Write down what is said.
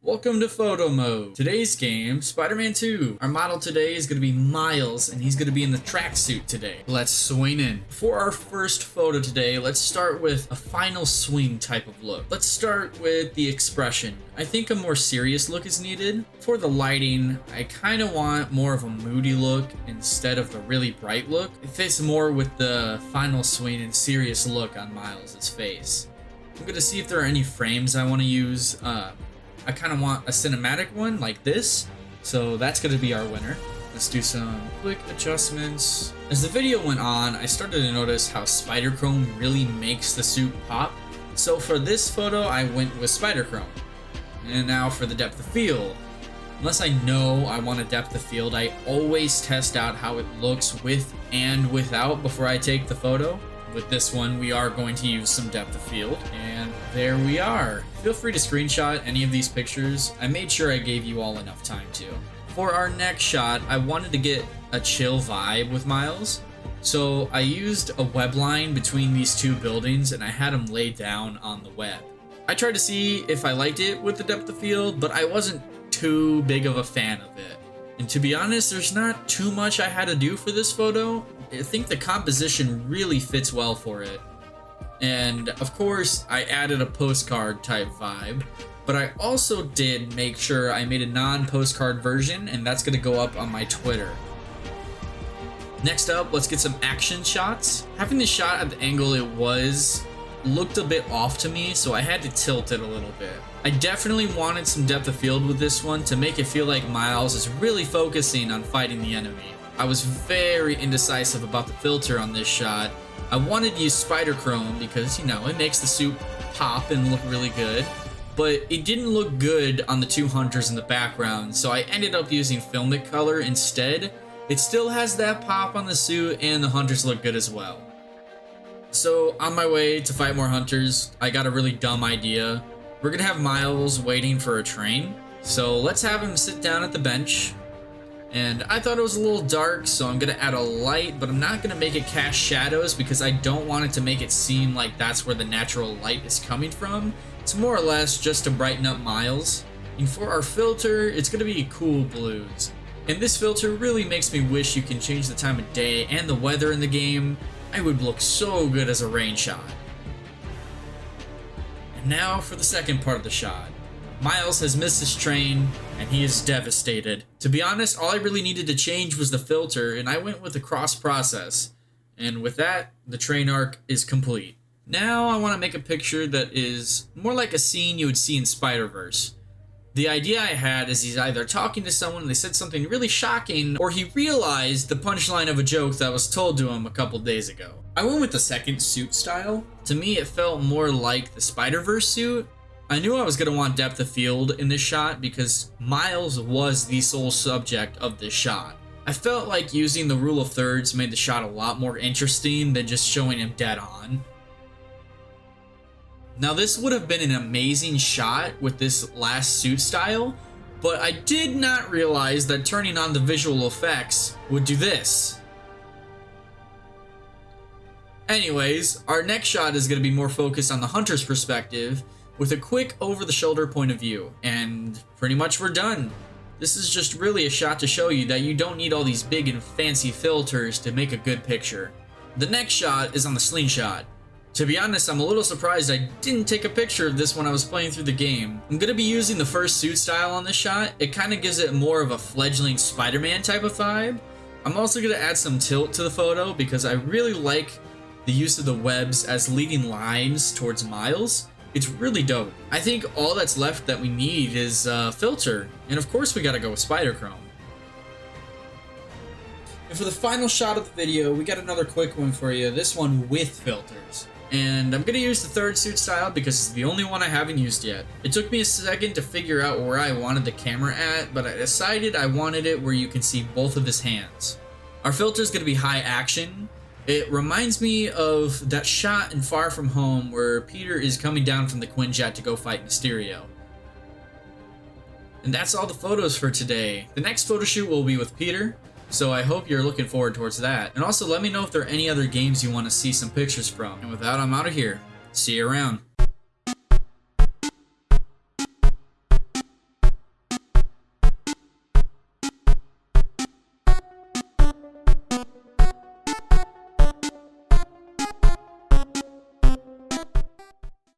Welcome to Photo Mode. Today's game, Spider-Man 2. Our model today is going to be Miles, and he's going to be in the tracksuit today. Let's swing in. For our first photo today, let's start with a final swing type of look. Let's start with the expression. I think a more serious look is needed. For the lighting, I kind of want more of a moody look instead of the really bright look. It fits more with the final swing and serious look on Miles' face. I'm going to see if there are any frames I want to use. I kind of want a cinematic one like this, so that's going to be our winner. Let's do some quick adjustments. As the video went on, I started to notice how spider chrome really makes the suit pop. So for this photo, I went with spider chrome. And now for the depth of field. Unless I know I want a depth of field, I always test out how it looks with and without before I take the photo. With this one, we are going to use some depth of field, and there we are. Feel free to screenshot any of these pictures. I made sure I gave you all enough time to. For our next shot, I wanted to get a chill vibe with Miles, so I used a web line between these two buildings and I had him laid down on the web. I tried to see if I liked it with the depth of field, but I wasn't too big of a fan of it. And to be honest, there's not too much I had to do for this photo. I think the composition really fits well for it. And of course, I added a postcard type vibe, but I also did make sure I made a non-postcard version, and that's gonna go up on my Twitter. Next up, let's get some action shots. Having the shot at the angle it was looked a bit off to me, so I had to tilt it a little bit. I definitely wanted some depth of field with this one to make it feel like Miles is really focusing on fighting the enemy. I was very indecisive about the filter on this shot. I wanted to use spider chrome because, you know, it makes the suit pop and look really good, but it didn't look good on the two hunters in the background, so I ended up using filmic color instead. It still has that pop on the suit and the hunters look good as well. So on my way to fight more hunters, I got a really dumb idea. We're gonna have Miles waiting for a train, so let's have him sit down at the bench. And I thought it was a little dark, so I'm gonna add a light, but I'm not gonna make it cast shadows because I don't want it to make it seem like that's where the natural light is coming from. It's more or less just to brighten up Miles. And for our filter, it's gonna be cool blues. And this filter really makes me wish you can change the time of day and the weather in the game. I would look so good as a rain shot. And now for the second part of the shot. Miles has missed his train, and he is devastated. To be honest, all I really needed to change was the filter, and I went with the cross process. And with that, the train arc is complete. Now I want to make a picture that is more like a scene you would see in Spider-Verse. The idea I had is he's either talking to someone and they said something really shocking, or he realized the punchline of a joke that was told to him a couple days ago. I went with the second suit style. To me, it felt more like the Spider-Verse suit. I knew I was going to want depth of field in this shot because Miles was the sole subject of this shot. I felt like using the rule of thirds made the shot a lot more interesting than just showing him dead on. Now this would have been an amazing shot with this last suit style, but I did not realize that turning on the visual effects would do this. Anyways, our next shot is going to be more focused on the hunter's perspective, with a quick over-the-shoulder point of view, and pretty much we're done. This is just really a shot to show you that you don't need all these big and fancy filters to make a good picture. The next shot is on the slingshot. To be honest, I'm a little surprised I didn't take a picture of this when I was playing through the game. I'm going to be using the first suit style on this shot. It kind of gives it more of a fledgling Spider-Man type of vibe. I'm also going to add some tilt to the photo because I really like the use of the webs as leading lines towards Miles. It's really dope. I think all that's left that we need is a filter. And of course we gotta go with spider chrome. And for the final shot of the video, we got another quick one for you. This one with filters. And I'm gonna use the third suit style because it's the only one I haven't used yet. It took me a second to figure out where I wanted the camera at, but I decided I wanted it where you can see both of his hands. Our filter is gonna be high action. It reminds me of that shot in Far From Home where Peter is coming down from the Quinjet to go fight Mysterio. And that's all the photos for today. The next photo shoot will be with Peter, so I hope you're looking forward towards that. And also let me know if there are any other games you want to see some pictures from. And with that, I'm out of here. See you around.